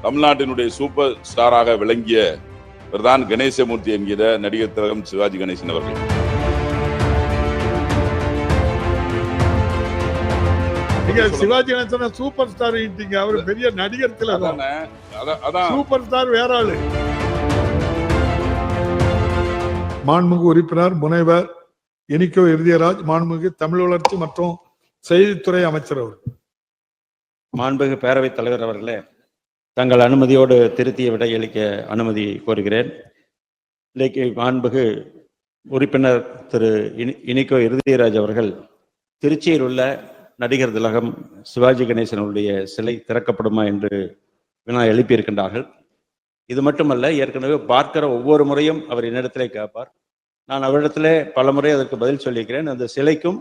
தமிழ்நாட்டினுடைய சூப்பர் ஸ்டாராக விளங்கிய தான் கணேசமூர்த்தி என்கிற நடிகர் திலகம் சிவாஜி கணேசன் அவர்கள். சிவாஜி கணேசன் சூப்பர் ஸ்டார், அவர் பெரிய நடிகர் திலகம். சூப்பர் ஸ்டார் வேற ஆளு. மாண்புமிகு உறுப்பினர் முனைவர் எனிகோ இறுதியராஜ், மாண்புமிகு தமிழ் வளர்ச்சி மற்றும் செய்தித்துறை அமைச்சர் அவர்கள். மாண்புமிகு பேரவைத் தலைவர் அவர்களே, தங்கள் அனுமதியோடு திருத்திய விடையளிக்க அனுமதி கோருகிறேன். இன்றைக்கு மாண்புமிகு உறுப்பினர் திரு எனிகோ இறுதியராஜ் அவர்கள் திருச்சியில் உள்ள நடிகர் திலகம் சிவாஜி கணேசனுடைய சிலை திறக்கப்படுமா என்று வினா எழுப்பியிருக்கின்றார்கள். இது மட்டுமல்ல, ஏற்கனவே பார்க்கிற ஒவ்வொரு முறையும் அவர் என்னிடத்திலே கேட்பார். நான் அவரிடத்திலே பல முறை அதற்கு பதில் சொல்லியிருக்கிறேன். அந்த சிலைக்கும்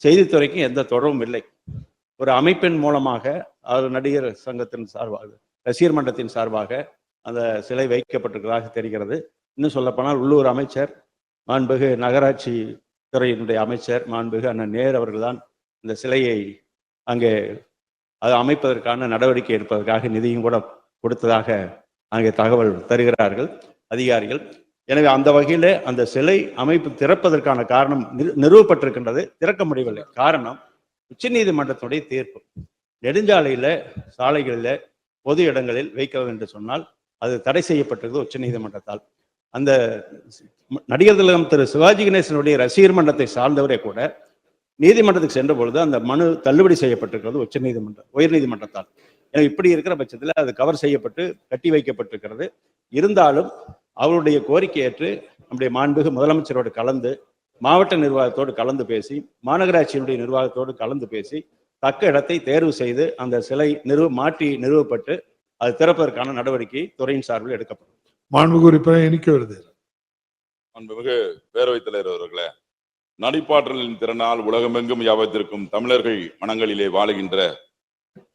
செய்தித்துறைக்கும் எந்த தொடர்பும் இல்லை. ஒரு அமைப்பின் மூலமாக அவர் நடிகர் சங்கத்தின் சார்பாக, ரசிகர் மன்றத்தின் சார்பாக அந்த சிலை வைக்கப்பட்டிருக்கிறதாக தெரிகிறது. இன்னும் சொல்லப்போனால் உள்ளூர் அமைச்சர், மாண்புமிகு நகராட்சி துறையினுடைய அமைச்சர் மாண்புமிகு அண்ணன் நேர் அவர்கள்தான் இந்த சிலையை அங்கே அது அமைப்பதற்கான நடவடிக்கை எடுப்பதற்காக நிதியும் கூட கொடுத்ததாக அங்கே தகவல் தருகிறார்கள் அதிகாரிகள். எனவே அந்த வகையில் அந்த சிலை அமைப்பு திறப்பதற்கான காரணம் நிறுவப்பட்டிருக்கின்றது. திறக்க முடியவில்லை. காரணம் உச்சநீதிமன்றத்தினுடைய தீர்ப்பு. நெடுஞ்சாலையில, சாலைகளில், பொது இடங்களில் வைக்கிறது என்று சொன்னால் அது தடை செய்யப்பட்டிருக்கிறது உச்சநீதிமன்றத்தால். அந்த நடிகர் திலகம் திரு சிவாஜி கணேசனுடைய ரசிகர் மன்றத்தை சார்ந்தவரே கூட நீதிமன்றத்துக்கு சென்ற பொழுது அந்த மனு தள்ளுபடி செய்யப்பட்டிருக்கிறது உயர் நீதிமன்றத்தால். எனவே இப்படி இருக்கிற பட்சத்தில் அது கவர் செய்யப்பட்டு கட்டி வைக்கப்பட்டிருக்கிறது. இருந்தாலும் அவருடைய கோரிக்கை ஏற்று நம்முடைய மாண்புமிகு முதலமைச்சரோடு கலந்து, மாவட்ட நிர்வாகத்தோடு கலந்து பேசி, மாநகராட்சியினுடைய நிர்வாகத்தோடு கலந்து பேசி தக்க இடத்தை தேர்வு செய்து அந்த சிலை மாற்றி நிறுவப்பட்டு அது திறப்பதற்கான நடவடிக்கை துறையின் சார்பில் எடுக்கப்படும். மாண்புமிகு உறுப்பினர் எனிகோ வருது. மாண்புமிகு பேரவைத் தலைவர் அவர்களே, நடிப்பாற்றலின் திறனால் உலகமெங்கும் யாவத்திற்கும் தமிழர்கள் மனங்களிலே வாழுகின்ற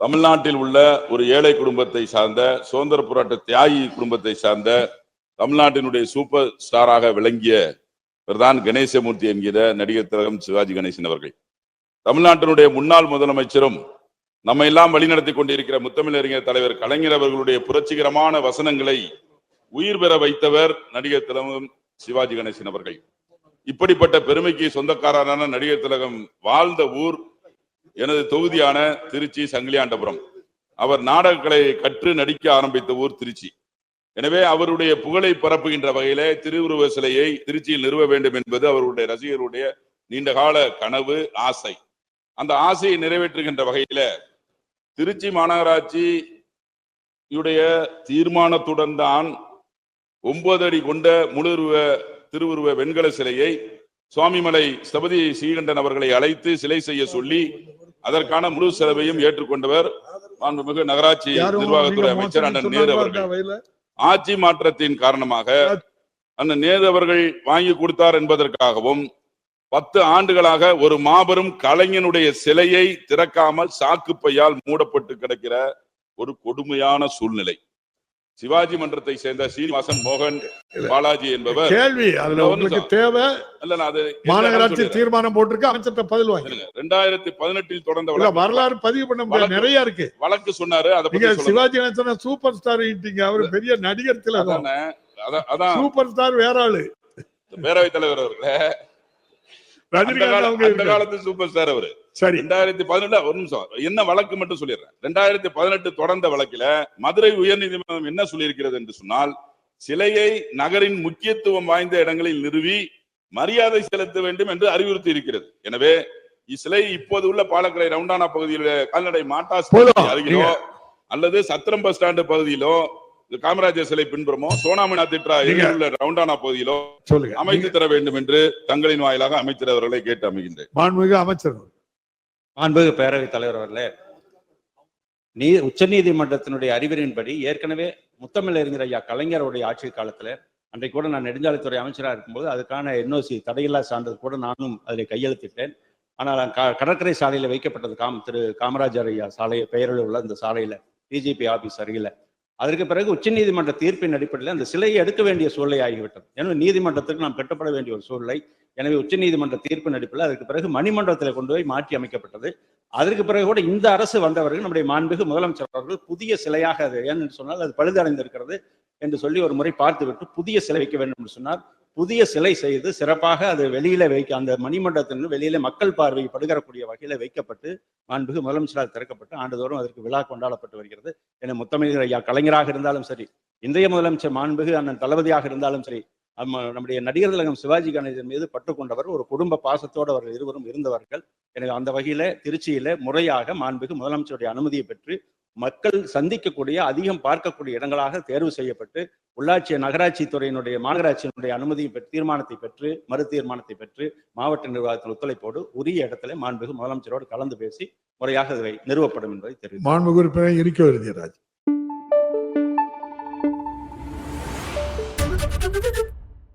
தமிழ்நாட்டில் உள்ள ஒரு ஏழை குடும்பத்தை சார்ந்த, சுதந்திர போராட்ட தியாகி குடும்பத்தை சார்ந்த, தமிழ்நாட்டினுடைய சூப்பர் ஸ்டாராக விளங்கிய தான் கணேசமூர்த்தி என்கிற நடிகர் திலகம் சிவாஜி கணேசன் அவர்கள். தமிழ்நாட்டினுடைய முன்னாள் முதலமைச்சரும் நம்ம எல்லாம் வழிநடத்தி கொண்டிருக்கிற முத்தமிழறிஞர் தலைவர் கலைஞர் அவர்களுடைய புரட்சிகரமான வசனங்களை உயிர் பெற வைத்தவர் நடிகர் திலகம் சிவாஜி கணேசன் அவர்கள். இப்படிப்பட்ட பெருமைக்கு சொந்தக்காரரான நடிகர் திலகம் வாழ்ந்த ஊர் எனது தொகுதியான திருச்சி சங்கிலியாண்டபுரம். அவர் நாடகங்களை கற்று நடிக்க ஆரம்பித்த ஊர் திருச்சி. எனவே அவருடைய புகழை பரப்புகின்ற வகையிலே திருவுருவ சிலையை திருச்சியில் நிறுவ வேண்டும் என்பது அவருடைய ரசிகருடைய நீண்டகால கனவு, ஆசை. அந்த ஆசையை நிறைவேற்றுகின்ற வகையில திருச்சி மாநகராட்சியுடைய தீர்மானத்துடன் தான் 9 அடி கொண்ட முழுருவ திருவுருவ வெண்கல சிலையை சுவாமிமலை ஸ்தபதி ஸ்ரீகண்டன் அவர்களை அழைத்து சிலை செய்ய சொல்லி அதற்கான முழு செலவையும் ஏற்றுக்கொண்டவர் மாண்புமிகு நகராட்சி நிர்வாகத்துறை அமைச்சர் அண்ணன் நேரு அவர்கள். ஆட்சி மாற்றத்தின் காரணமாக அண்ணன் நேரு அவர்கள் வாங்கி கொடுத்தார் என்பதற்காகவும் 10 ஆண்டுகளாக ஒரு மாபெரும் கலைஞனுடைய சிலையை திறக்காமல் சாக்குப்பையால் மூடப்பட்டு கிடக்கிற ஒரு கொடுமையான சூழ்நிலை. சிவாஜி மன்றத்தை சேர்ந்த சீனிவாசன் மோகன் பாலாஜி என்பவர் கேள்வி அதுல உங்களுக்கு தேவை மாநகராட்சி தீர்மானம் போட்டிருக்கு, அமைச்சர்கிட்ட பதில் வாங்க. 2018 தொடர்ந்த வரலாறு பதிவு பண்ண நிறைய இருக்கு. வழக்கு சொன்னாரு. சிவாஜி கணேசன் சூப்பர் ஸ்டார், அவர் பெரிய நடிகர் திலகம். சூப்பர் ஸ்டார் வேற ஆளு. பேரவைத் தலைவர் அவர்களே, அந்த காலத்து சூப்பர் ஸ்டார் அவரு. 2018 ஒரு நிமிஷம் என்ன வழக்கு மட்டும் சொல்லிடுறேன். 2018 தொடர்ந்த வழக்கில மதுரை உயர்நீதிமன்றம் என்ன சொல்லியிருக்கிறது என்று சொன்னால், சிலையை நகரின் முக்கியத்துவம் வாய்ந்த இடங்களில் நிறுவி மரியாதை செலுத்த வேண்டும் என்று அறிவுறுத்தி இருக்கிறது. எனவே இச்சிலை இப்போது உள்ள பாலக்கரை ரவுண்டானா பகுதியில் கால்நடை மாட்டாஸ்பத்திரி அருகிலோ அல்லது சத்திரம் பஸ் ஸ்டாண்டு பகுதியிலோ, காமராஜர் சிலை பின்புறமோ, சோனாமினா திட்டா உள்ள ரவுண்டானா பகுதியிலோ அமைத்து தர வேண்டும் என்று தங்களின் வாயிலாக அமைச்சர் அவர்களை கேட்டு அமைகின்றேன். மாண்புமிகு அமைச்சர். மாண்புமிகு பேரவைத் தலைவர் அவர்களே, உச்ச நீதிமன்றத்தினுடைய அறிவுரையின்படி ஏற்கனவே முத்தமிழறிஞர் ஐயா கலைஞருடைய ஆட்சி காலத்துல, அன்றைக்கு கூட நான் நெடுஞ்சாலைத்துறை அமைச்சராக இருக்கும்போது அதுக்கான NOC தடையில்லா சான்றிதழ் கூட நானும் அதில் கையெழுத்திட்டேன். ஆனால் கடற்கரை சாலையில் வைக்கப்பட்டது திரு காமராஜர் ஐயா சாலை பெயரில் உள்ள இந்த சாலையில DGP ஆபீஸ் அருகில அதற்கு பிறகு உச்சநீதிமன்ற தீர்ப்பின் அடிப்படையில் அந்த சிலையை எடுக்க வேண்டிய சூழ்நிலை ஆகிவிட்டது. எனவே நீதிமன்றத்துக்கு நாம் கட்டுப்பட வேண்டிய ஒரு சூழ்நிலை. எனவே உச்சநீதிமன்ற தீர்ப்பின் அடிப்படையில் அதற்கு பிறகு மணிமண்டபத்தில் கொண்டு போய் மாற்றி அமைக்கப்பட்டது. அதற்கு பிறகு கூட இந்த அரசு வந்தவர்கள் நம்முடைய மாண்புமிகு முதலமைச்சர் அவர்கள் புதிய சிலையாக அது ஏன்னு சொன்னால் அது பழுதடைந்திருக்கிறது என்று சொல்லி ஒரு முறை பார்த்துவிட்டு புதிய சிலை வைக்க வேண்டும் என்று சொன்னார். புதிய சிலை செய்து சிறப்பாக அது வெளியில வைக்க அந்த மணிமண்டபத்தின் வெளியில மக்கள் பார்வை படுகிறக்கூடிய வகையில வைக்கப்பட்டு மாண்புமிகு முதலமைச்சரால் திறக்கப்பட்டு ஆண்டுதோறும் அதற்கு விழா கொண்டாடப்பட்டு வருகிறது. என முத்தமிழர் ஐயா கலைஞராக இருந்தாலும் சரி, இந்திய முதலமைச்சர் மாண்புமிகு அண்ணன் தளபதியாக இருந்தாலும் சரி, நம்முடைய நடிகர் திலகம் சிவாஜி கணேசன் மீது பட்டுக்கொண்டவர் ஒரு குடும்ப பாசத்தோடு அவர்கள் இருவரும் இருந்தவர்கள். எனவே அந்த வகையில திருச்சியில முறையாக மாண்புமிகு முதலமைச்சருடைய அனுமதியை பெற்று மக்கள் சந்திக்கக்கூடிய அதிகம் பார்க்கக்கூடிய இடங்களாக தேர்வு செய்யப்பட்டு உள்ளாட்சி நகராட்சி துறையினுடைய மாநகராட்சியினுடைய அனுமதியை பெற்று தீர்மானத்தை பெற்று மறு தீர்மானத்தை பெற்று மாவட்ட நிர்வாகத்தின் ஒத்துழைப்போடு உரிய இடத்துல மாண்புமிகு முதலமைச்சரோடு கலந்து பேசி முறையாக நிறுவப்படும் என்பதை தெரிவித்தார். மாண்புமிகு உறுப்பினர் இனிக்கோ இறுதியராஜ்.